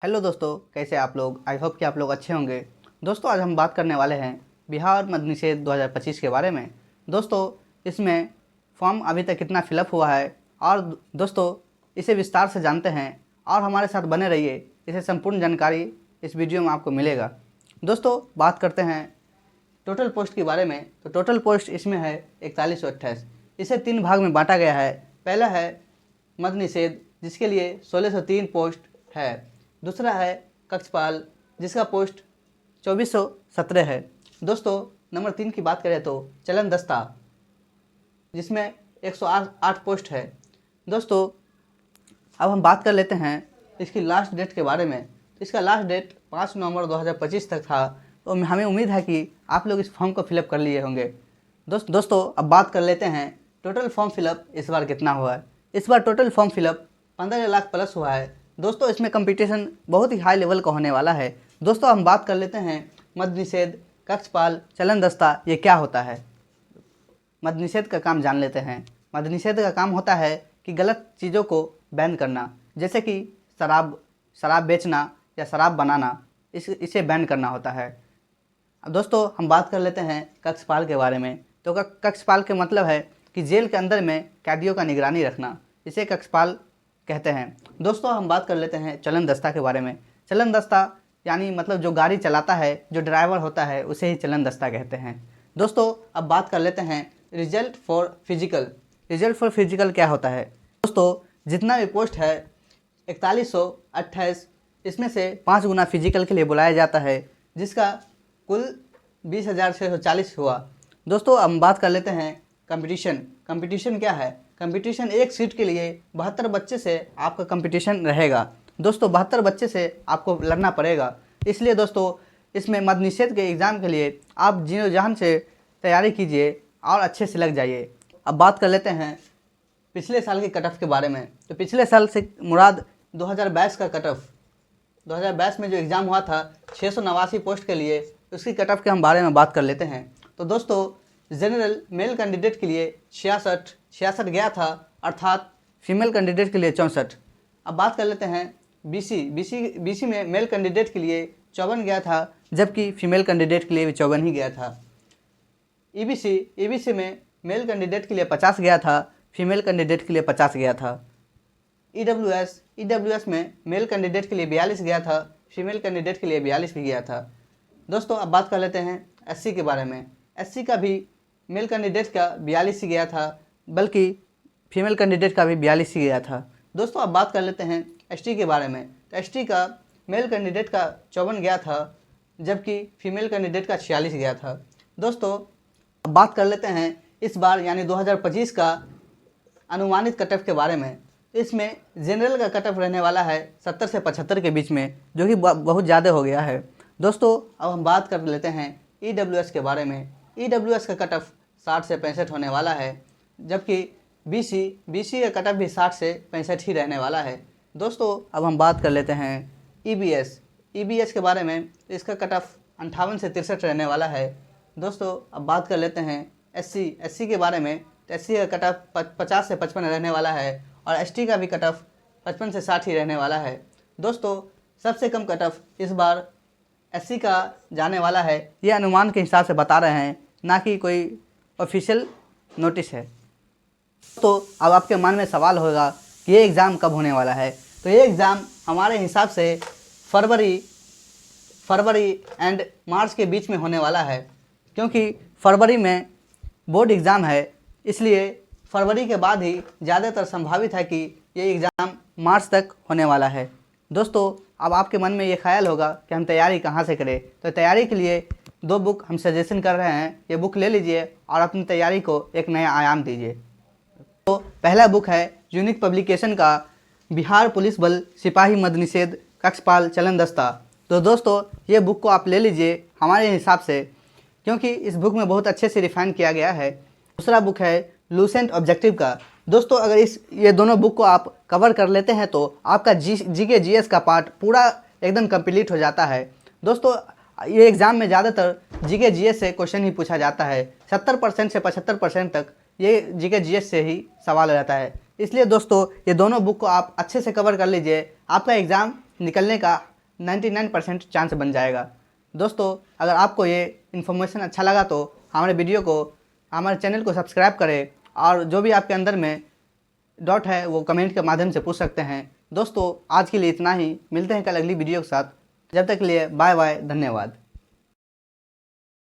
Hello दोस्तों, कैसे आप लोग। आई होप कि आप लोग अच्छे होंगे। दोस्तों, आज हम बात करने वाले हैं बिहार मद्य निषेध 2025 के बारे में। दोस्तों, इसमें फॉर्म अभी तक कितना फिलअप हुआ है और दोस्तों इसे विस्तार से जानते हैं और हमारे साथ बने रहिए। इसे संपूर्ण जानकारी इस वीडियो में आपको मिलेगा। दोस्तों, बात करते हैं टोटल पोस्ट के बारे में। तो टोटल पोस्ट इसमें है 4128। इसे 3 भाग में बांटा गया है। पहला है मद्य निषेध, जिसके लिए 1603 पोस्ट है। दूसरा है कक्षपाल, जिसका पोस्ट 2417 है। दोस्तों, नंबर 3 की बात करें तो चलन दस्ता, जिसमें 108 पोस्ट है। दोस्तों, अब हम बात कर लेते हैं इसकी लास्ट डेट के बारे में। तो इसका लास्ट डेट 5 नवंबर 2025 तक था। तो हमें उम्मीद है कि आप लोग इस फॉर्म को फिलअप कर लिए होंगे। दोस्तों, अब बात कर लेते हैं टोटल फॉर्म फिलअप इस बार कितना हुआ है। इस बार total form fill up 15 lakh plus हुआ है। दोस्तों, इसमें कंपटीशन बहुत ही हाई लेवल का होने वाला है। दोस्तों, हम बात कर लेते हैं मद्य निषेध, कक्षपाल, चलन दस्ता ये क्या होता है। मद्य निषेध का काम जान लेते हैं। मद्य निषेध का काम होता है कि गलत चीज़ों को बैन करना, जैसे कि शराब बेचना या शराब बनाना, इसे बैन करना होता है। अब दोस्तों, हम बात कर लेते हैं कक्षपाल के बारे में। तो कक्षपाल के मतलब है कि जेल के अंदर में कैदियों का निगरानी रखना, इसे कक्षपाल कहते हैं। दोस्तों, हम बात कर लेते हैं चलन दस्ता के बारे में। चलन दस्ता यानी मतलब जो गाड़ी चलाता है, जो ड्राइवर होता है, उसे ही चलन दस्ता कहते हैं। दोस्तों, अब बात कर लेते हैं result for physical. Result for physical क्या होता है। दोस्तों, जितना भी पोस्ट है 4128, इसमें से 5 गुना फिजिकल के लिए बुलाया जाता है, जिसका कुल 20,640 हुआ। दोस्तों, हम बात कर लेते हैं कंपटीशन। कंपटीशन क्या है। कंपटीशन एक सीट के लिए 72 बच्चे से आपका कंपटीशन रहेगा। दोस्तों, 72 बच्चे से आपको लड़ना पड़ेगा। इसलिए दोस्तों, इसमें मद्य निषेध के एग्ज़ाम के लिए आप जी जान से तैयारी कीजिए और अच्छे से लग जाइए। अब बात कर लेते हैं पिछले साल के कट ऑफ के बारे में। तो पिछले साल से मुराद 2022 का कट ऑफ, 2022 में जो एग्ज़ाम हुआ था 689 पोस्ट के लिए, उसकी कट ऑफ के हम बारे में बात कर लेते हैं। तो दोस्तों, जनरल मेल कैंडिडेट के लिए 66 गया था, अर्थात फीमेल कैंडिडेट के लिए 64। अब बात कर लेते हैं बीसी में मेल कैंडिडेट के लिए 54 गया था, जबकि फीमेल कैंडिडेट के लिए भी 54 ही गया था। ईबीसी में मेल कैंडिडेट के लिए 50 गया था, फीमेल कैंडिडेट के लिए 50 गया था। ईडब्ल्यूएस में मेल कैंडिडेट के लिए 42 गया था, फीमेल कैंडिडेट के लिए 42 भी गया था। दोस्तों, अब बात कर लेते हैं एससी के बारे में। एससी का भी मेल कैंडिडेट का 42 ही गया था, बल्कि फीमेल कैंडिडेट का भी 42 ही गया था। दोस्तों, अब बात कर लेते हैं एसटी के बारे में। तो एसटी का मेल कैंडिडेट का 54 गया था, जबकि फीमेल कैंडिडेट का 46 गया था। दोस्तों, अब बात कर लेते हैं इस बार यानी 2025 का अनुमानित कट ऑफ के बारे में। इसमें जनरल का कट ऑफ रहने वाला है 70 से 75 के बीच में, जो कि बहुत ज़्यादा हो गया है। दोस्तों, अब हम बात कर लेते हैं ईडब्ल्यूएस के बारे में। ईडब्ल्यूएस का कट ऑफ 60 से 65 होने वाला है, जबकि बीसी का कट ऑफ भी 60 से 65 ही रहने वाला है। दोस्तों, अब हम बात कर लेते हैं ईबीएस के बारे में। इसका कट ऑफ 58 से 63 रहने वाला है। दोस्तों, अब बात कर लेते हैं एससी के बारे में। तो एससी का कट ऑफ 50 से 55 रहने वाला है और एसटी का भी कट ऑफ 55 से 60 ही रहने वाला है। दोस्तों, सबसे कम कट ऑफ इस बार एससी का जाने वाला है। ये अनुमान के हिसाब से बता रहे हैं, ना कि कोई ऑफिशियल नोटिस है। तो अब आपके मन में सवाल होगा कि ये एग्ज़ाम कब होने वाला है। तो ये एग्ज़ाम हमारे हिसाब से फरवरी एंड मार्च के बीच में होने वाला है, क्योंकि फरवरी में बोर्ड एग्ज़ाम है। इसलिए फरवरी के बाद ही ज़्यादातर संभावित है कि ये एग्ज़ाम मार्च तक होने वाला है। दोस्तों, अब आपके मन में ये ख्याल होगा कि हम तैयारी कहाँ से करें। तो तैयारी के लिए 2 बुक हम सजेशन कर रहे हैं। ये बुक ले लीजिए और अपनी तैयारी को एक नया आयाम दीजिए। तो पहला बुक है यूनिक पब्लिकेशन का बिहार पुलिस बल सिपाही मद्य निषेध कक्षपाल चलन दस्ता। तो दोस्तों, ये बुक को आप ले लीजिए हमारे हिसाब से, क्योंकि इस बुक में बहुत अच्छे से रिफाइन किया गया है। दूसरा बुक है लूसेंट ऑब्जेक्टिव का। दोस्तों, अगर ये दोनों बुक को आप कवर कर लेते हैं तो आपका जीके जीएस का पार्ट पूरा एकदम कंप्लीट हो जाता है। दोस्तों, ये एग्ज़ाम में ज़्यादातर जीके जीएस से क्वेश्चन ही पूछा जाता है। 70% से 75% तक ये जीके जीएस से ही सवाल रहता है। इसलिए दोस्तों, ये दोनों बुक को आप अच्छे से कवर कर लीजिए। आपका एग्ज़ाम निकलने का 99% चांस बन जाएगा। दोस्तों, अगर आपको ये इन्फॉर्मेशन अच्छा लगा तो हमारे वीडियो को, हमारे चैनल को सब्सक्राइब करें और जो भी आपके अंदर में डाउट है वो कमेंट के माध्यम से पूछ सकते हैं। दोस्तों, आज के लिए इतना ही। मिलते हैं कल अगली वीडियो के साथ। जब तक के लिए बाय बाय, धन्यवाद।